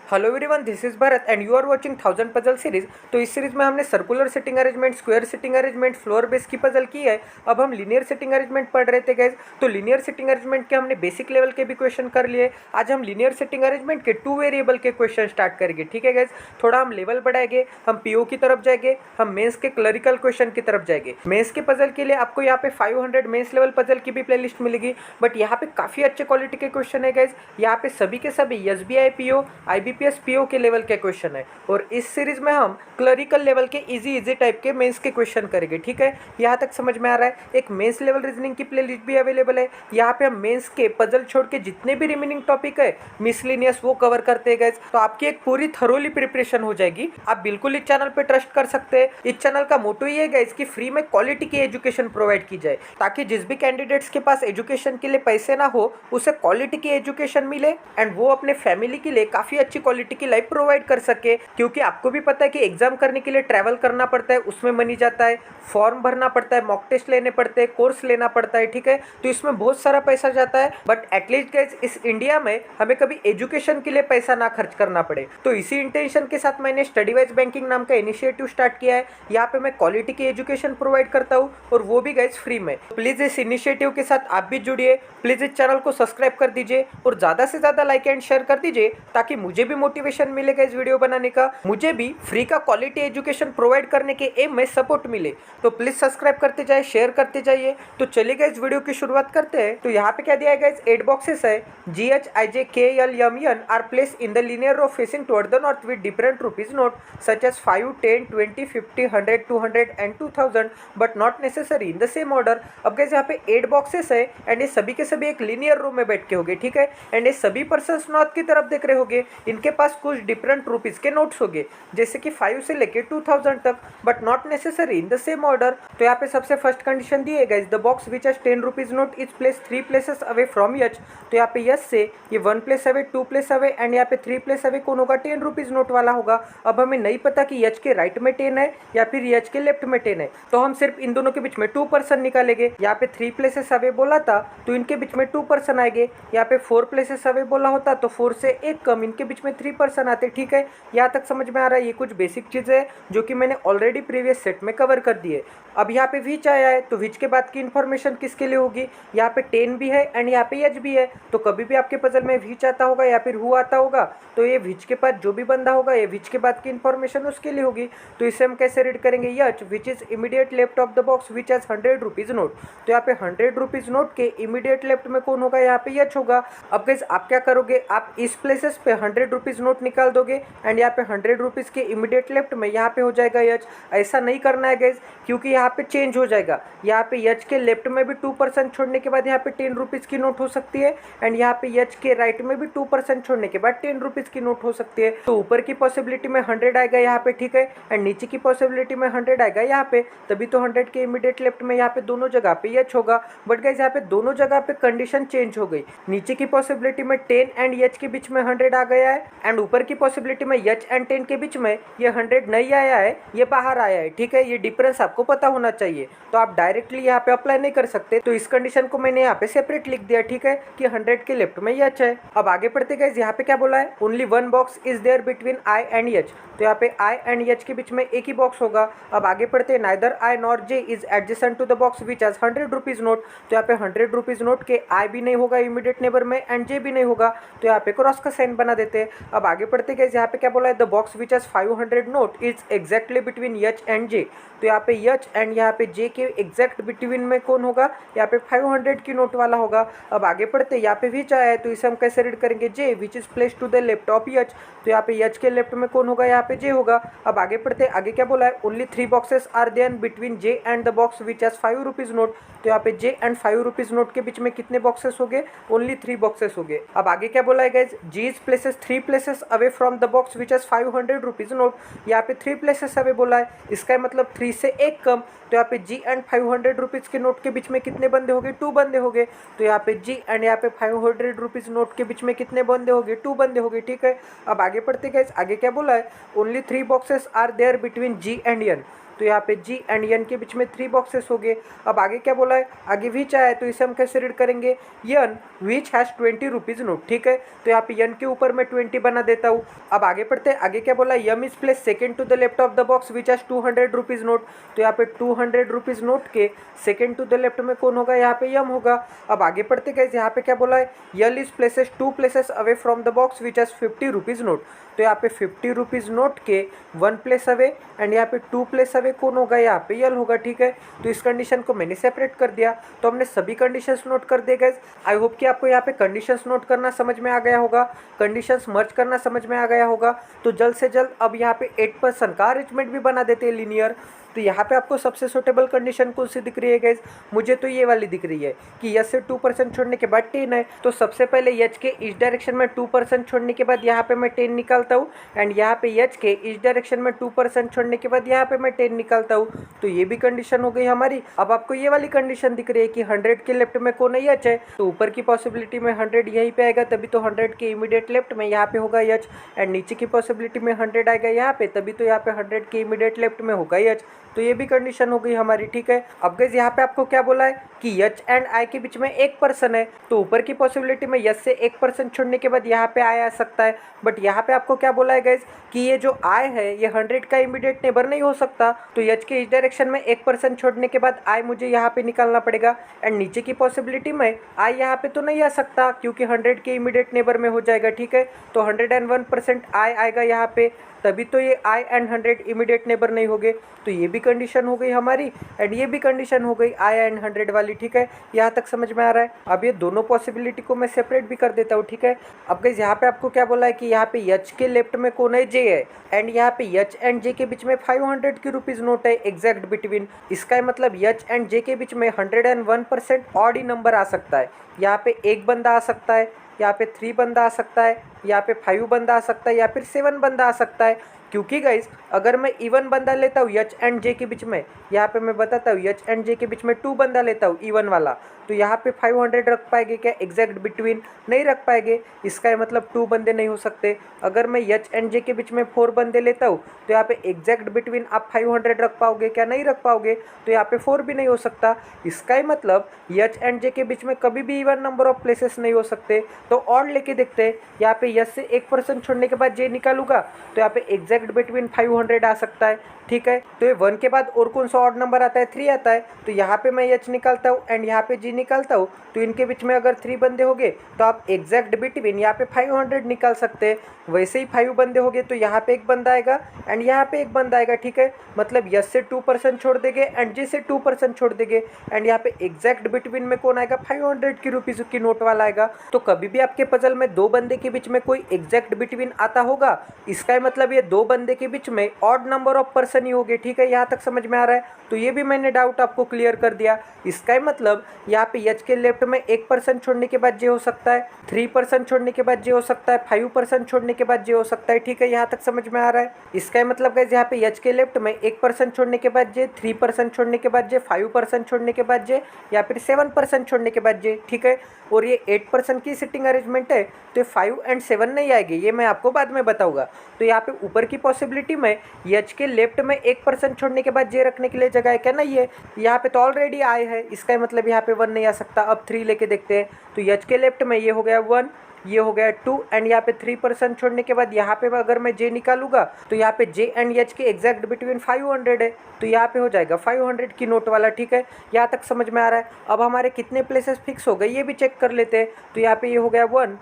Hello everyone, this is Bharat and you are watching 1000 puzzle series. तो इस series में हमने circular sitting arrangement, square sitting arrangement, floor base की puzzle की है। अब हम लीनियर सिटिंग अरेंजमेंट पढ़ रहे थे गाइस। तो लीनियर सिटिंग अरेंजमेंट के हमने बेसिक लेवल के भी क्वेश्चन कर लिए। आज हम लीनियर सिटिंग अरेंजमेंट के 2 वेरिएबल के क्वेश्चन स्टार्ट करेंगे। ठीक है गाइस, थोड़ा हम लेवल बढ़ाएंगे, हम पीओ की तरफ जाएंगे, हम मेंस के क्लरिकल क्वेश्चन की तरफ जाएंगे। मेंस के पजल के लिए आपको यहाँ पे 500 मेंस लेवल पजल की भी प्लेलिस्ट मिलेगी, बट यहाँ पे काफी अच्छे क्वालिटी के क्वेश्चन है गाइस। यहाँ पे सभी के सभी एसबीआई पीओ, आईबीपीएस पीओ के लेवल के क्वेश्चन है। और इस सीरीज में हम क्लरिकल लेवल के इजी टाइप के मेंस के क्वेश्चन करेंगे। ठीक है, यहाँ तक समझ में आ रहा है। एक मेंस लेवल रीजनिंग की प्लेलिस्ट भी अवेलेबल है। यहाँ पे हम मेंस के पजल छोड़ के जितने भी रिमेनिंग टॉपिक है मिसलिनियस वो कवर करते हैं गाइस। तो आपकी एक पूरी थरोली प्रिपरेशन हो जाएगी। आप बिल्कुल इस चैनल पे ट्रस्ट कर सकते हैं। इस चैनल का मोटो ये है गाइस कि फ्री में क्वालिटी की एजुकेशन प्रोवाइड की जाए, ताकि जिस भी कैंडिडेट्स के पास एजुकेशन के लिए पैसे ना हो उसे क्वालिटी की एजुकेशन मिले एंड वो अपने फैमिली के लिए काफी अच्छी क्वालिटी की लाइफ प्रोवाइड कर सके। क्योंकि आपको भी पता है कि एग्जाम करने के लिए ट्रैवल करना पड़ता है, उसमें मनी जाता है, फॉर्म भरना पड़ता है, मॉक टेस्ट लेने पड़ते हैं, कोर्स लेना पड़ता है। ठीक है, तो इसमें बहुत सारा पैसा जाता है। बट एटलीस्ट गाइस इस इंडिया में हमें कभी एजुकेशन के लिए पैसा ना खर्च करना पड़े। तो इसी इंटेंशन के साथ मैंने स्टडी वाइज बैंकिंग नाम का इनिशिएटिव स्टार्ट किया है। यहाँ पे मैं क्वालिटी की एजुकेशन प्रोवाइड करता हूँ और वो भी गाइस फ्री में। प्लीज इस इनिशिएटिव के साथ आप भी जुड़िए। प्लीज इस चैनल को सब्सक्राइब कर दीजिए और ज्यादा से ज्यादा लाइक एंड शेयर कर दीजिए, ताकि मुझे भी मोटिवेशन मिलेगा इस वीडियो बनाने का, मुझे भी फ्री का क्वालिटी एजुकेशन प्रोवाइड करने के एम में सपोर्ट मिले। तो प्लीज सब्सक्राइब करते जाइए, शेयर करते जाइए। तो चलिए इस वीडियो की शुरुआत करते हैं। तो यहाँ पे क्या दिया है, 8 बॉक्सेस है। GH, IJ, K, L, M, N are place in the linear row facing toward the north with different rupees note such as 5, 10, 20, 50, 100, 200 and 2000 but not necessary in the same order. अब guys यहाँ पे 8 boxes है and ये सभी के सभी एक linear रो में बैठ के होंगे। ठीक है, एंड ये सभी पर्सन नॉर्थ की तरफ देख रहे होंगे। इनके पास कुछ डिफरेंट रुपीज के नोट्स होंगे, जैसे कि 5 से लेके 2000 तक, but not necessary in the same order. तो यहाँ पे सबसे फर्स्ट कंडीशन दी है guys, the box which has 10 rupees note is place 3 places away from H. तो यहाँ पे यच से ये 1 place away, 2 place away and यहाँ पे 3 प्लेस अवे कौन होगा, 10 रुपीज नोट वाला होगा। अब हमें नहीं पता कि यच के राइट में 10 है या फिर यच के लेफ्ट में 10 है, तो हम सिर्फ इन दोनों के बीच में 2% निकालेंगे। यहाँ पे 3 प्लेसेस अवे बोला था तो इनके बीच में 2% आएंगे। यहाँ पे 4 प्लेसेस अवे बोला होता तो 4 से एक कम, इनके बीच में 3% आते। ठीक है, यहाँ तक समझ में आ रहा है। ये कुछ बेसिक चीज़ है जो कि मैंने ऑलरेडी प्रीवियस सेट में कवर कर दी है। अब यहाँ पे विच आया है तो विच के बाद की इन्फॉर्मेशन किसके लिए होगी, यहाँ पे 10 भी है एंड यहाँ पे एच भी है। तो कभी भी आपके पजल में विच आता होगा या फिर हु आता होगा तो ये विच के बाद जो भी बंदा होगा ये विच के बाद की इन्फॉर्मेशन उसके लिए होगी। तो इसे हम कैसे रीड करेंगे, H which is immediate left of the box which has 100 rupees note. तो यहाँ पे 100 रुपीज नोट के इमीडिएट लेफ्ट में कौन होगा, यहाँ पे यच होगा। अब गाइस आप क्या करोगे, आप इस प्लेसेस पे 100 रुपीज नोट निकाल दोगे एंड यहाँ पे 100 रुपीज के इमीडिएट लेफ्ट में यहाँ पे हो जाएगा यच। ऐसा नहीं करना है गाइस, क्योंकि यहाँ पे चेंज हो जाएगा। यहाँ पे यच के लेफ्ट में भी 2% छोड़ने के बाद यहाँ पे 10 रुपीज की नोट हो सकती है एंड यहाँ पे यच के राइट में भी 2% छोड़ने के बाद 10 रुपीज की नोट हो सकती है। तो ऊपर की पॉसिबिलिटी में 100 आएगा यहाँ पे, ठीक है, एंड नीचे की पॉसिबिलिटी में 100 आएगा यहाँ पे। तभी तो 100 के इमीडिएट लेफ्ट में यहाँ पे दोनों जगह पे यच होगा। बट गाइस यहाँ पे दोनों जगह पे कंडीशन चेंज हो गई। नीचे की पॉसिबिलिटी में 10 एंड यच के बीच में 100 आ गया है एंड ऊपर की पॉसिबिलिटी में यच एंड 10 के बीच में ये 100 नहीं आया है, ये बाहर आया है। ठीक है, ये डिफरेंस आपको पता होना चाहिए। तो आप डायरेक्टली यहाँ पे अप्लाई नहीं कर सकते। तो इस कंडीशन को मैंने यहाँ पे सेपरेट लिख दिया। ठीक है, कि 100 के लेफ्ट में यच है। अब आगे पढ़ते गाइस, यहाँ पे क्या बोला है, only 1 box is there between I and H. तो यहाँ पे आई एंड यच के बीच में एक ही बॉक्स होगा। अब आगे पढ़ते, neither I nor J is adjacent to the box which has 100 rupees note. तो यहाँ पे 100 रुपीज नोट के आई भी नहीं होगा इमीडिएट नेबर में एंड जे भी नहीं होगा, तो यहाँ पे क्रॉस का साइन बना देते हैं। अब आगे पढ़ते गाइस, यहाँ पे क्या बोला है, the box which has 500 note is exactly between H and J. तो यहाँ पे यच एंड यहाँ पे जे के एग्जैक्ट बिटवीन में कौन होगा, यहाँ पे 500 की नोट वाला होगा। अब आगे पढ़ते, यहाँ पे विच आया है तो इसे हम कैसे रीड करेंगे, J which is place to the left of H. तो यहाँ पे यच के लेफ्ट में कौन होगा, यहाँ पे जे होगा। अब आगे पढ़ते, आगे क्या बोला है, only 3 boxes are there between J and the box which has 5 rupees note. तो यहाँ पे जे एंड 5 रुपीज नोट के बीच में कितने बॉक्सेस हो गए, ओनली 3 बॉक्सेस हो गए। अब आगे क्या बोला है guys, G is places 3 places away from the box which has 500 rupees note. यहाँ पे 3 प्लेसेस अवे बोला है, इसका मतलब 3 से एक कम। तो यहाँ पे जी एंड 500 रुपीज के नोट के बीच में कितने बंदे हो गए, 2 बंदे हो गए। तो यहाँ पे जी एंड यहाँ पे 500 रुपीज नोट के बीच में कितने बंदे हो गए, 2 बंदे हो गए। ठीक है, अब आगे पढ़ते गाइस, आगे क्या बोला है, only 3 boxes are there between G and N. तो यहाँ पे जी एंड एन के बीच में 3 बॉक्सेस हो गए। अब आगे क्या बोला है, आगे विच आया है, तो इसे हम कैसे रीड करेंगे, यन विच हैज़ 20 रुपीज़ नोट। ठीक है, तो यहाँ पे यन के ऊपर मैं 20 बना देता हूँ। अब आगे पढ़ते हैं, आगे क्या बोला, M is place second to the left of the box which has 200 rupees note. तो यहाँ पे 200 रुपीज़ नोट के सेकेंड टू द लेफ्ट में कौन होगा, यहाँ पे यम होगा। अब आगे पढ़ते गए, यहाँ पे क्या बोला है, L is places 2 places away from the box which has 50 rupees note. तो यहाँ पे 50 रुपीज़ नोट के 1 प्लेस अवे एंड यहाँ पे 2 प्लेस अवे कौन होगा, यहाँ पे यल होगा। ठीक है, तो इस कंडीशन को मैंने सेपरेट कर दिया, तो हमने सभी कंडीशंस नोट कर दिए गाइस। आई होप कि आपको यहाँ पे कंडीशंस नोट करना समझ में आ गया होगा, कंडीशंस मर्ज करना समझ में आ गया होगा। तो जल्द से जल्द अब यहाँ पे 8% का अरेंजमेंट भी बना देते हैं लीनियर। तो यहाँ पे आपको सबसे सूटेबल कंडीशन कौन सी दिख रही है गाइस, मुझे तो ये वाली दिख रही है कि यस से 2% छोड़ने के बाद 10 है। तो सबसे पहले यच के इस डायरेक्शन में 2% छोड़ने के बाद यहाँ पे मैं 10 निकालता हूँ एंड यहाँ पे यच के इस डायरेक्शन में 2% छोड़ने के बाद यहाँ पे मैं 10 निकालता हूँ। तो ये भी कंडीशन हो गई हमारी। अब आपको ये वाली कंडीशन दिख रही है कि 100 के लेफ्ट में कौन है, यच है। तो ऊपर की पॉसिबिलिटी में 100 यहीं पे आएगा, तभी तो 100 के इमीडिएट लेफ्ट में यहाँ पे होगा यच। एंड नीचे की पॉसिबिलिटी में 100 आएगा यहाँ पे, तभी तो यहाँ पे 100 के इमीडिएट लेफ्ट में होगा यच। तो ये भी कंडीशन हो गई हमारी। ठीक है, अब गाइस यहाँ पे आपको क्या बोला है कि यच एंड आई के बीच में 1% है। तो ऊपर की पॉसिबिलिटी में यच से 1% छोड़ने के बाद यहाँ पे आई आ सकता है, बट यहाँ पे आपको क्या बोला है गाइस कि ये जो आई है ये 100 का इमीडिएट नेबर नहीं हो सकता। तो यच के इस डायरेक्शन में 1% छोड़ने के बाद आई मुझे यहाँ पे निकालना पड़ेगा एंड नीचे की पॉसिबिलिटी में आई यहाँ पे तो नहीं आ सकता क्योंकि 100 के इमीडिएट नेबर में हो जाएगा। ठीक है, तो 101% आई आएगा यहाँ पे, तभी तो ये आई एंड 100 इमीडिएट नेबर नहीं होंगे। तो ये भी कंडीशन हो गई हमारी एंड ये भी कंडीशन हो गई आई एंड 100 वाली। ठीक है, यहाँ तक समझ में आ रहा है। अब ये दोनों पॉसिबिलिटी को मैं सेपरेट भी कर देता हूँ। ठीक है, अब गाइस यहाँ पे आपको क्या बोला है कि यहाँ पे यच के लेफ्ट में कौन है, जे है एंड यहाँ पे यच एंड जे के बीच में 500 की रुपीज़ नोट है एग्जैक्ट बिटवीन। इसका मतलब यच एंड जे के बीच में 101% ऑड ही नंबर आ सकता है। यहाँ पे 1 बंदा आ सकता है, यहाँ पे 3 बंदा आ सकता है, यहाँ पे 5 बंदा आ सकता है या फिर 7 बंदा आ सकता है। क्योंकि गाइस अगर मैं इवन बंदा लेता हूँ यच एंड जे के बीच में, यहाँ पे मैं बताता हूँ यच एंड जे के बीच में 2 बंदा लेता हूँ इवन वाला, तो यहाँ पे 500 रख पाएंगे क्या एग्जैक्ट बिटवीन, नहीं रख पाएंगे। इसका मतलब 2 बंदे नहीं हो सकते। अगर मैं यच एंड जे के बीच में 4 बंदे लेता हूँ तो यहाँ पे एग्जैक्ट बिटवीन आप 500 रख पाओगे क्या, नहीं रख पाओगे। तो यहाँ पे 4 भी नहीं हो सकता। इसका मतलब यच एंड जे के बीच में कभी भी इवन नंबर ऑफ प्लेसेस नहीं हो सकते। तो ऑड लेके देखते हैं, यहाँ पे यच से 1% छोड़ने के बाद जे निकालूंगा तो यहाँ पे एग्जैक्ट बिटवीन 500 आ सकता है। ठीक है, तो ये 1 के बाद और कौन सा ऑड नंबर आता है, 3 आता है। तो यहाँ पे मैं यच निकालता हूँ एंड यहाँ पे जी निकालता हूँ, तो इनके बीच में अगर 3 बंदे हो गए तो आप एग्जैक्ट बिटवीन यहाँ पे 500 निकाल सकते हैं। वैसे ही 5 बंदे हो गए तो यहाँ पे 1 बंदा आएगा एंड यहाँ पे 1 बंदा आएगा। ठीक है, मतलब यस से 2% छोड़ देंगे एंड जी से 2% छोड़ देंगे एंड यहाँ पे एग्जैक्ट बिटवीन में कौन आएगा, 500 की रुपीज़ की नोट वाला आएगा। तो कभी भी आपके पजल में 2 बंदे के बीच में कोई एग्जैक्ट बिटवीन आता होगा, इसका मतलब ये 2 बंदे के बीच में ऑड नंबर ऑफ पर्सन ही होंगे। ठीक है, यहाँ तक समझ में आ रहा है। तो ये भी मैंने डाउट आपको क्लियर कर दिया। इसका मतलब यहाँ पे यच के लेफ्ट में 1% छोड़ने के बाद जे हो सकता है, 3% छोड़ने के बाद जे हो सकता है, 5% छोड़ने के बाद जे हो सकता है। ठीक है, यहाँ तक समझ में आ रहा है। इसका मतलब गाइस यहाँ पे यच के लेफ्ट में 1% छोड़ने के बाद जे, 3% छोड़ने के बाद जे, 5% छोड़ने के बाद जे या फिर 7% छोड़ने के बाद जे। ठीक है, और ये 8% की सिटिंग अरेंजमेंट है तो 5 एंड 7 नहीं आएगी, ये मैं आपको बाद में बताऊंगा। तो यहाँ पे ऊपर की पॉसिबिलिटी में यच के लेफ्ट में 1% छोड़ने के बाद जे रखने के लिए जगह है क्या, नहीं है। यहाँ पे तो ऑलरेडी आए है, इसका मतलब यहाँ पे 1 नहीं आ सकता। अब 3 लेके देखते हैं, तो यच के लेफ्ट में ये हो गया 1, ये हो गया 2 एंड यहाँ पे 3% छोड़ने के बाद यहाँ पे अगर मैं जे निकालूंगा तो यहाँ पे जे एंड एच के एग्जैक्ट बिटवीन 500 है, तो यहाँ पे हो जाएगा 500 की नोट वाला। ठीक है, यहाँ तक समझ में आ रहा है। अब हमारे कितने प्लेसेस फिक्स हो गए ये भी चेक कर लेते हैं। तो यहाँ पे ये हो गया 1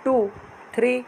2 3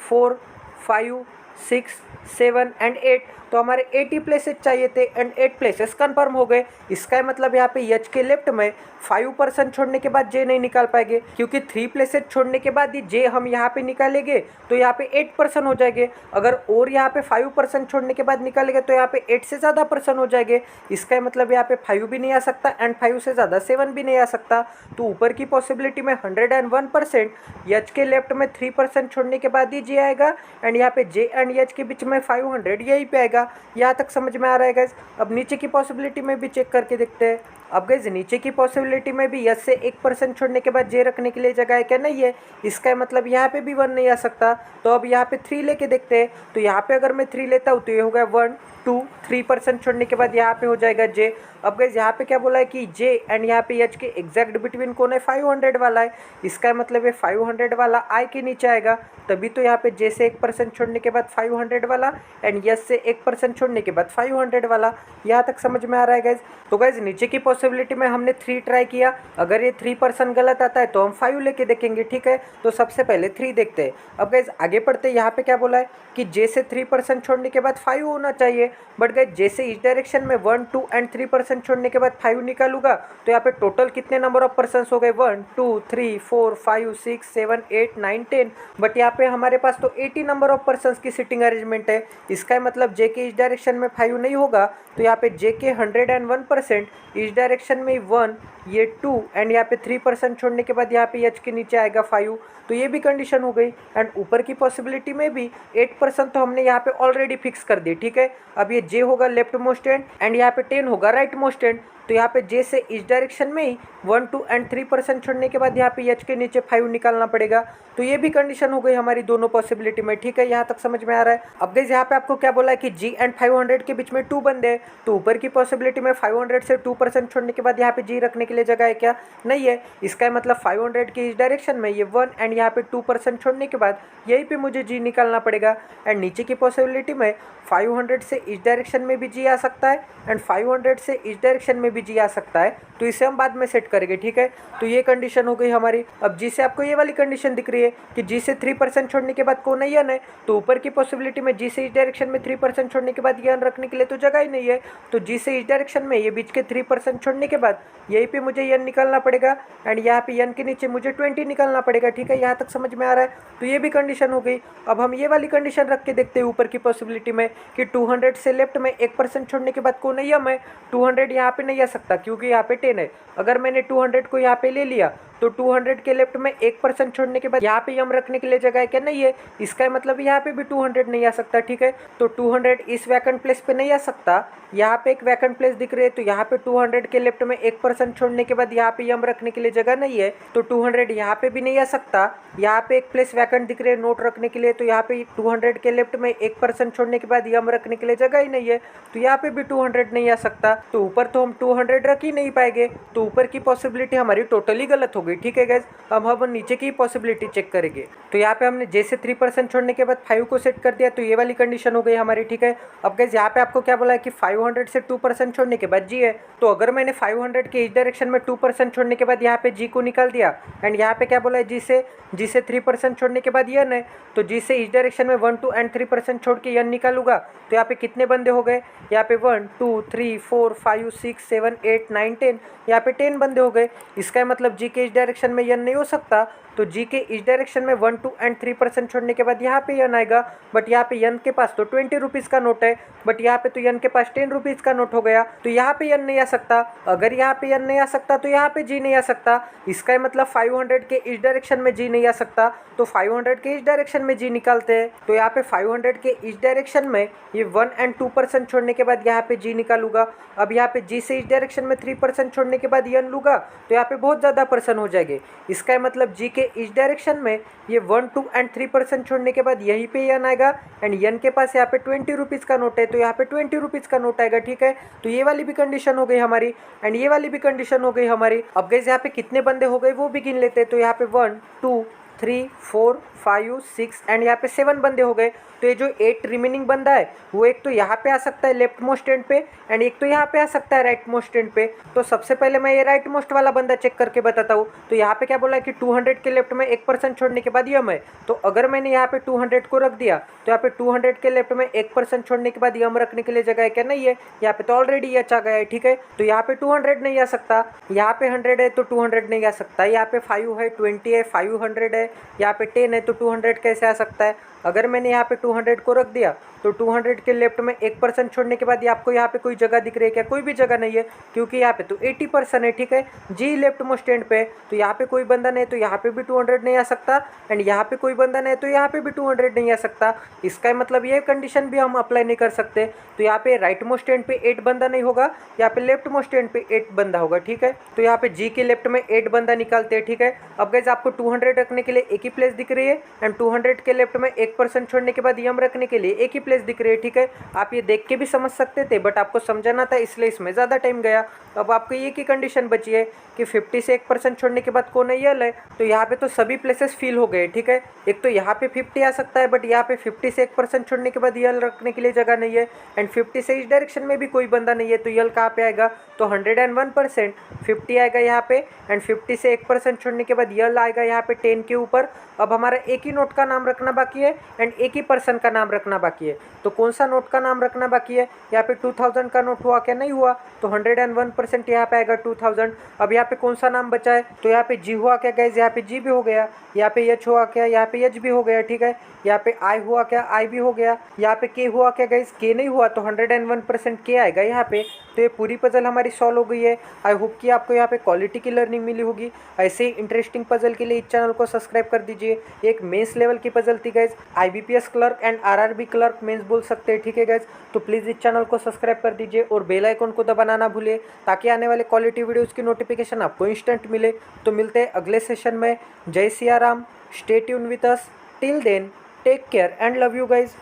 4 5 6 7 एंड 8, तो हमारे 80 प्लेसेस चाहिए थे एंड 8 प्लेसेस कंफर्म हो गए। इसका मतलब यहाँ पे यच के लेफ्ट में 5% छोड़ने के बाद जे नहीं निकाल पाएंगे, क्योंकि 3 प्लेसेस छोड़ने के बाद ही जे हम यहाँ पे निकालेंगे तो यहाँ पे 8% हो जाएंगे। अगर और यहाँ पे 5% छोड़ने के बाद निकालेंगे तो यहाँ पे 8 से ज़्यादा परसेंट हो जाएंगे। इसका मतलब यहाँ पे 5 भी नहीं आ सकता एंड 5 से ज़्यादा 7 भी नहीं आ सकता। तो ऊपर की पॉसिबिलिटी में 101% यच के लेफ्ट में 3% छोड़ने के बाद ही जे आएगा एंड यहाँ पे जे एंड यच के बीच में 500 यही पे आएगा। यहाँ तक समझ में आ रहा है गाइस। अब नीचे की पॉसिबिलिटी में भी चेक करके देखते हैं। अब गाइस नीचे की पॉसिबिलिटी में भी यस से 1% छोड़ने के बाद जे रखने के लिए जगह है क्या, नहीं है। इसका मतलब यहाँ पे भी 1 नहीं आ सकता। तो अब यहाँ पे 3 लेके देखते हैं। तो यहाँ पे अगर मैं 3 लेता हूँ तो ये हो गया 1 2 3% छोड़ने के बाद यहाँ पे हो जाएगा J। अब गाइस यहाँ पे क्या बोला है कि J एंड यहाँ पे H के एग्जैक्ट बिटवीन कौन है, 500 वाला है। इसका मतलब है 500 वाला I के नीचे आएगा, तभी तो यहाँ पे J से 1% छोड़ने के बाद 500 वाला एंड H से 1% छोड़ने के बाद 500 वाला। यहाँ तक समझ में आ रहा है गाइज। तो गाइज नीचे की पॉसिबिलिटी में हमने 3 ट्राई किया, अगर ये 3% गलत आता है तो हम 5 लेके देखेंगे, ठीक है। तो सबसे पहले 3 देखते हैं। अब गाइज आगे बढ़ते हैं, यहाँ पे क्या बोला है कि J से 3% छोड़ने के बाद 5 होना चाहिए, बट गाइज J से इस डायरेक्शन में 1, 2 एंड 3% छोड़ने के बाद 5 निकालूंगा तो यहाँ पे टोटल कितने नंबर ऑफ पर्सन हो गए, 1, 2, 3, 4, 5, 6, 7, 8, 9, 10। बट यहाँ पे हमारे पास तो 80 नंबर ऑफ पर्सन की सिटिंग अरेंजमेंट है। इसका मतलब J के इस डायरेक्शन में 5 नहीं होगा, तो यहाँ पे J के 101%, इस डायरेक्शन में 1, ये 2 एंड यहाँ पे 3% छोड़ने के बाद यहाँ पे H के नीचे आएगा 5। तो ये भी कंडीशन हो गई एंड ऊपर की पॉसिबिलिटी में भी 8% तो हमने यहाँ पे ऑलरेडी फिक्स कर दी, ठीक है। अब ये J होगा लेफ्ट मोस्ट एंड यहाँ पे 10 होगा राइट मोस्ट एंड। तो यहाँ पे J से इस डायरेक्शन में ही 1, 2 एंड 3% छोड़ने के बाद यहाँ पे H के नीचे 5 निकालना पड़ेगा। तो ये भी कंडीशन हो गई हमारी दोनों पॉसिबिलिटी में, ठीक है। यहाँ तक समझ में आ रहा है। अब गाइस यहाँ पे आपको क्या बोला है कि G एंड 500 के बीच में 2 बंदे हैं, तो ऊपर की पॉसिबिलिटी में 500 से 2% छोड़ने के बाद यहाँ पे G रखने के लिए जगह है क्या, नहीं है। इसका मतलब 500 के इस डायरेक्शन में ये 1 एंड यहाँ पे 2% छोड़ने के बाद यहीं पे मुझे G निकालना पड़ेगा एंड नीचे की पॉसिबिलिटी में 500 से इस डायरेक्शन में भी G आ सकता है एंड 500 से इस डायरेक्शन में भी G आ सकता है, तो इसे हम बाद में सेट करेंगे, ठीक है। तो ये कंडीशन हो गई हमारी। अब G से आपको ये वाली कंडीशन दिख रही है कि G से 3% छोड़ने के बाद कौन है, यन है। तो ऊपर की पॉसिबिलिटी में G से इस डायरेक्शन में 3% छोड़ने के बाद यन रखने के लिए तो जगह ही नहीं है, तो G से इस डायरेक्शन में ये बीच के 3% छोड़ने के बाद यहीं पे मुझे यन निकालना पड़ेगा एंड यहाँ पे यन के नीचे मुझे 20 निकालना पड़ेगा, ठीक है। यहाँ तक समझ में आ रहा है। तो ये भी कंडीशन हो गई। अब हम ये वाली कंडीशन रख के देखते हैं ऊपर की पॉसिबिलिटी में कि 200 से लेफ्ट में 1% छोड़ने के बाद कौन है, यम है। 200 यहाँ पे नहीं आ सकता क्योंकि यहाँ पे 10 है। अगर मैंने 200 को यहाँ पे ले लिया तो 200 के लेफ्ट में 1% छोड़ने के बाद यहाँ पे यम रखने के लिए जगह है क्या, नहीं है। इसका मतलब यहाँ पे भी 200 नहीं आ सकता, ठीक है। तो 200 इस वैकेंट प्लेस पे नहीं आ सकता। यहाँ पे एक वैकेंट प्लेस दिख रही है, तो यहाँ पे 200 के लेफ्ट में 1% छोड़ने के बाद यहाँ पे यम रखने के लिए जगह नहीं है, तो 200 यहाँ पे भी नहीं आ सकता। यहाँ पे एक प्लेस वैकेंट दिख रही है नोट रखने के लिए, तो यहाँ पे 200 के लेफ्ट में 1% छोड़ने के बाद यम रखने के लिए जगह ही नहीं है, तो यहाँ पे भी 200 नहीं आ सकता। तो ऊपर तो हम 200 रख ही नहीं पाएंगे, तो ऊपर की पॉसिबिलिटी हमारी टोटली गलत हो गई, ठीक है गाइस। अब हम नीचे की पॉसिबिलिटी चेक करेंगे। तो यहाँ पे हमने J से 3% छोड़ने के बाद 5 को सेट कर दिया, तो ये वाली कंडीशन हो गई हमारी, ठीक है। अब गाइस यहाँ पे आपको क्या बोला है कि 500 से 2% छोड़ने के बाद G है, तो अगर मैंने 500 के इस डायरेक्शन में 2% छोड़ने के बाद यहाँ पे G को निकाल दिया एंड यहाँ पे क्या बोला है G से 3% छोड़ने के बाद यन है, तो G से इस डायरेक्शन में 1, 2 एंड 3% छोड़ के यन निकालूंगा तो यहाँ पे कितने बंदे हो गए, यहाँ पे 1, 2, 3, 4, 5, 6, 7, 8, 9, 10, यहाँ पे 10 बंदे हो गए। इसका मतलब G के इस डायरेक्शन में यन नहीं हो सकता, तो G के इस डायरेक्शन में 1, 2 एंड 3% छोड़ने के बाद यहाँ पे यन आएगा, बट यहाँ पे यन के पास तो 20 रुपीज़ का नोट है, बट यहाँ पे तो यन के पास 10 रुपीज़ का नोट हो गया, तो यहाँ पे यन नहीं आ सकता। अगर यहाँ पे यन नहीं आ सकता तो यहाँ पे G नहीं आ सकता। इसका मतलब 500 के इस डायरेक्शन में G नहीं आ सकता, तो 500 के इस डायरेक्शन में G निकालते हैं। तो यहाँ पे 500 के इस डायरेक्शन में ये 1 एंड 2% छोड़ने के बाद यहाँ पे G निकालूंगा। अब यहाँ पे G से इस डायरेक्शन में 3% छोड़ने के बाद यन लूँगा तो यहाँ पे बहुत ज़्यादा पर्सन हो जाएंगे। इसका मतलब G के इस डायरेक्शन में ये 1, 2 एंड 3% छोड़ने के बाद यहीं पे यन आएगा एंड यन के पास यहाँ पे 20 रुपीज़ का नोट है, तो यहाँ पे 20 रुपीज़ का नोट आएगा, ठीक है। तो ये वाली भी कंडीशन हो गई हमारी एंड ये वाली भी कंडीशन हो गई हमारी। अब गाइस यहाँ पे कितने बंदे हो गए वो भी गिन लेते हैं। तो यहाँ पे 1, 2, 3, 4, 5, 6 एंड यहाँ पे 7 बंदे हो गए। तो ये जो 8 रिमेनिंग बंदा है वो एक तो यहाँ पे आ सकता है लेफ्ट मोस्ट एंड पे एंड एक तो यहाँ पे आ सकता है राइट मोस्ट एंड पे। तो सबसे पहले मैं ये राइट मोस्ट वाला बंदा चेक करके बताता हूँ। तो यहाँ पे क्या बोला है कि 200 के लेफ्ट में 1% छोड़ने के बाद यम है, तो अगर मैंने यहाँ पे 200 को रख दिया तो यहाँ पे 200 के लेफ्ट में 1% छोड़ने के बाद यम रखने के लिए जगह है क्या, नहीं है। यहाँ पे तो ऑलरेडी एच आ गया है, ठीक है। तो यहाँ पे 200 नहीं आ सकता, यहाँ पे 100 है तो 200 नहीं आ सकता, यहाँ पे 5 है, 20 है, 500 है, यहाँ पे 10 है तो 200 कैसे आ सकता है। अगर मैंने यहाँ पे 200 को रख दिया तो 200 के लेफ्ट में 1% छोड़ने के बाद ये आपको यहाँ पे कोई जगह दिख रही है क्या, कोई भी जगह नहीं है क्योंकि यहाँ पे तो 80% है, ठीक है। जी लेफ्ट मोस्ट एंड पे, तो यहाँ पे कोई बंदा नहीं, तो यहाँ पे भी 200 नहीं आ सकता एंड यहाँ पे कोई बंदा नहीं तो यहाँ पे भी 200 नहीं आ सकता। इसका मतलब ये कंडीशन भी हम अप्लाई नहीं कर सकते। तो यहाँ पे राइट मोस्ट एंड पे 8 बंदा नहीं होगा, यहाँ पे लेफ्ट मोस्ट एंड पे 8 बंदा होगा, ठीक है। तो यहाँ पे जी के लेफ्ट में 8 बंदा निकालते हैं, ठीक है। अब गाइस आपको 200 रखने के लिए एक ही प्लेस दिख रही है एंड 200 के लेफ्ट में 1% छोड़ने के बाद यम रखने के लिए एक ही प्लेस दिख रही है, ठीक है। आप ये देख के भी समझ सकते थे, बट आपको समझाना था इसलिए इसमें ज़्यादा टाइम गया। अब आपको ये की कंडीशन बची है कि 50 से 1% छोड़ने के बाद कौन है, यल है। तो यहाँ पे तो सभी प्लेसेस फिल हो गए, ठीक है। एक तो यहाँ पे 50 आ सकता है, बट यहाँ पे 50 से 1% छोड़ने के बाद यल रखने के लिए जगह नहीं है, एंड 50 से इस डायरेक्शन में भी कोई बंदा नहीं है, तो यल कहाँ पे आएगा, तो 101%, 50 आएगा यहाँ पे, एंड 50 से 1% छोड़ने के बाद यल आएगा यहाँ पे 10 के ऊपर। अब हमारा एक ही नोट का नाम रखना बाकी है एंड एक ही पर्सन का नाम रखना बाकी है। तो कौन सा नोट का नाम रखना बाकी है, यहाँ पे 2000 का नोट हुआ क्या, नहीं हुआ, तो 101% यहाँ पे आएगा 2000। अब यहाँ पे कौन सा नाम बचा है, तो यहाँ पे जी हुआ क्या गाइज, यहाँ पे जी भी हो गया, यहाँ पे एच हुआ क्या, यहाँ पे एच भी हो गया, ठीक है। यहाँ पे आई हुआ क्या, आई भी हो गया, यहाँ पे के हुआ क्या गाइज, के नहीं हुआ, तो 101% के आएगा यहाँ पे। तो ये पूरी पजल हमारी सॉल्व हो गई है। आई होप कि आपको यहाँ पे क्वालिटी की लर्निंग मिली होगी। ऐसे ही इंटरेस्टिंग पजल के लिए इस चैनल को सब्सक्राइब कर दीजिए। एक मेंस लेवल की पजल थी guys, IBPS clerk and RRB clerk mains बोल सकते हैं, ठीक है गाइज। तो प्लीज़ इस चैनल को सब्सक्राइब कर दीजिए और बेल आइकन को दबाना ना भूलिए, ताकि आने वाले क्वालिटी वीडियोज़ की नोटिफिकेशन आपको इंस्टेंट मिले। तो मिलते हैं अगले सेशन में। जय Siya Ram, stay tune with us, till then take care and love you guys.